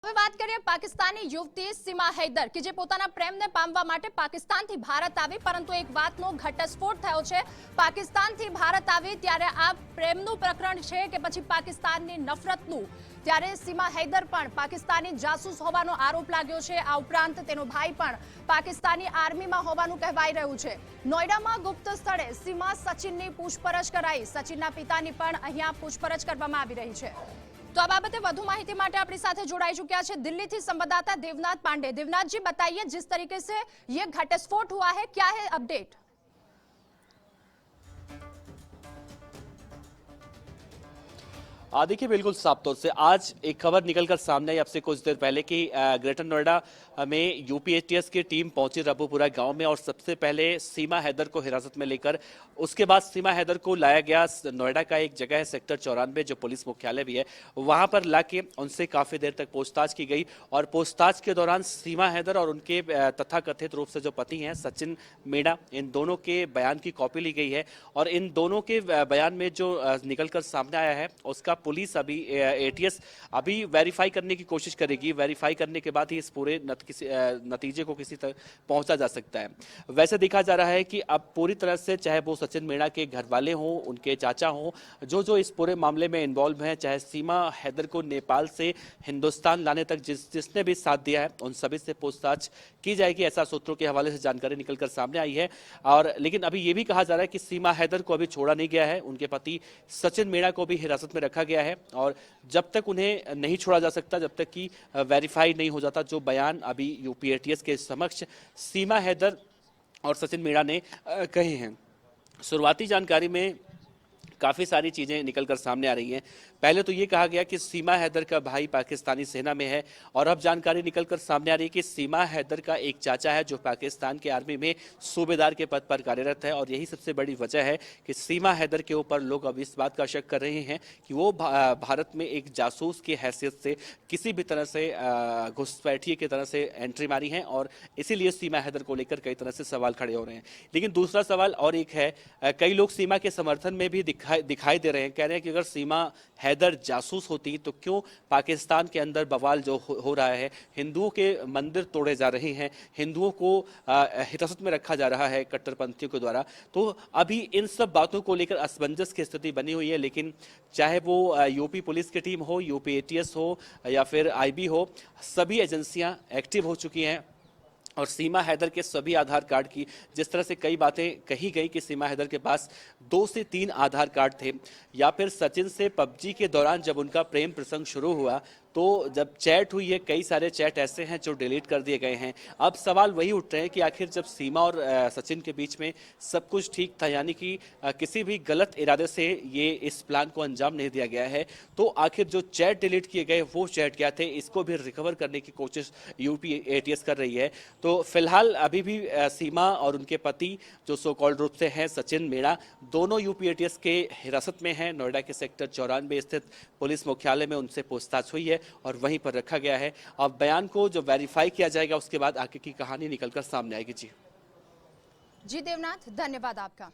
હવે વાત કરીએ પાકિસ્તાની યુવતી સીમા હૈદર કે જે પોતાના પ્રેમને પામવા માટે પાકિસ્તાનથી ભારત આવી, પરંતુ એક વાતનો ઘટસ્ફોટ થયો છે। પાકિસ્તાનથી ભારત આવી ત્યારે આ પ્રેમનું પ્રકરણ છે કે પછી પાકિસ્તાનની નફરતનું? ત્યારે સીમા હૈદર પણ પાકિસ્તાની જાસૂસ હોવાનો આરોપ લાગ્યો છે। આ ઉપરાંત તેનો ભાઈ પણ પાકિસ્તાની આર્મીમાં હોવાનું કહેવાઈ રહ્યું છે। નોઈડામાં ગુપ્ત સ્થળે સીમા સચિનની પૂછપરછ કરાઈ। સચિનના પિતાની પણ અહીંયા પૂછપરછ કરવામાં આવી રહી છે। तो अब बाबते વધુ માહિતી માટે આપણી સાથે જોડાઈ ચुका है दिल्ली થી संवाददाता देवनाथ पांडे। देवनाथ जी, बताइए जिस तरीके से ये घटस्फोट हुआ है, क्या है अपडेट? देखिए, बिल्कुल साफ तौर से आज एक खबर निकलकर सामने आई आपसे कुछ देर पहले कि ग्रेटर नोएडा में यूपीएटीएस की टीम पहुंची रब्बूपुरा गांव में और सबसे पहले सीमा हैदर को हिरासत में लेकर उसके बाद सीमा हैदर को लाया गया। नोएडा का एक जगह है सेक्टर 94 जो पुलिस मुख्यालय भी है, वहां पर लाके उनसे काफी देर तक पूछताछ की गई और पूछताछ के दौरान सीमा हैदर और उनके तथाकथित रूप से जो पति हैं सचिन मीणा, इन दोनों के बयान की कॉपी ली गई है और इन दोनों के बयान में जो निकलकर सामने आया है उसका पुलिस अभी एटीएस अभी वेरीफाई करने की कोशिश करेगी। वेरीफाई करने के बाद ही इस पूरे नतीजे को किसी तक पहुंचा जा सकता है। वैसे देखा जा रहा है कि अब पूरी तरह से चाहे वो सचिन मीणा के घर वाले हों, उनके चाचा हों, जो इस पूरे मामले में इन्वॉल्व हैं, चाहे सीमा हैदर को नेपाल से हिंदुस्तान लाने तक जिसने भी साथ दिया है, उन सभी से पूछताछ की जाएगी। ऐसा सूत्रों के हवाले से जानकारी निकलकर सामने आई है। और लेकिन अभी ये भी कहा जा रहा है कि सीमा हैदर को अभी छोड़ा नहीं गया है, उनके पति सचिन मीणा को भी हिरासत में रखा गया है और जब तक उन्हें नहीं छोड़ा जा सकता, जब तक कि वेरीफाई नहीं हो जाता जो बयान अभी यूपीएटीएस के समक्ष सीमा हैदर और सचिन मीणा ने कहे हैं। शुरुआती जानकारी में काफ़ी सारी चीज़ें निकलकर सामने आ रही हैं। पहले तो ये कहा गया कि सीमा हैदर का भाई पाकिस्तानी सेना में है और अब जानकारी निकलकर सामने आ रही है कि सीमा हैदर का एक चाचा है जो पाकिस्तान के आर्मी में सूबेदार के पद पर कार्यरत है और यही सबसे बड़ी वजह है कि सीमा हैदर के ऊपर लोग अब इस बात का शक कर रहे हैं कि वो भारत में एक जासूस की हैसियत से किसी भी तरह से घुसपैठिए की तरह से एंट्री मारी है और इसीलिए सीमा हैदर को लेकर कई तरह से सवाल खड़े हो रहे हैं। लेकिन दूसरा सवाल और एक है, कई लोग सीमा के समर्थन में भी दिखाई दे रहे हैं, कह रहे हैं कि अगर सीमा हैदर जासूस होती तो क्यों पाकिस्तान के अंदर बवाल जो हो रहा है, हिंदुओं के मंदिर तोड़े जा रहे हैं, हिंदुओं को हिरासत में रखा जा रहा है कट्टरपंथियों के द्वारा, तो अभी इन सब बातों को लेकर असमंजस की स्थिति बनी हुई है। लेकिन चाहे वो यूपी पुलिस की टीम हो, यूपी एटीएस हो या फिर आईबी हो, सभी एजेंसियां एक्टिव हो चुकी हैं और सीमा हैदर के सभी आधार कार्ड की जिस तरह से कई बातें कही गई कि सीमा हैदर के पास 2 से 3 आधार कार्ड थे या फिर सचिन से पबजी के दौरान जब उनका प्रेम प्रसंग शुरू हुआ तो जब चैट हुई है, कई सारे चैट ऐसे हैं जो डिलीट कर दिए गए हैं। अब सवाल वही उठ रहे हैं कि आखिर जब सीमा और सचिन के बीच में सब कुछ ठीक था, यानी कि किसी भी गलत इरादे से ये इस प्लान को अंजाम नहीं दिया गया है, तो आखिर जो चैट डिलीट किए गए वो चैट क्या थे, इसको भी रिकवर करने की कोशिश यूपी एटीएस कर रही है। तो फिलहाल अभी भी सीमा और उनके पति जो सो कॉल्ड रूप से हैं सचिन मीणा, दोनों यूपी एटीएस के हिरासत में हैं। नोएडा के सेक्टर 94 स्थित पुलिस मुख्यालय में उनसे पूछताछ हुई है और वहीं पर रखा गया है। अब बयान को जो वेरीफाई किया जाएगा उसके बाद आगे की कहानी निकलकर सामने आएगी। जी देवनाथ, धन्यवाद आपका।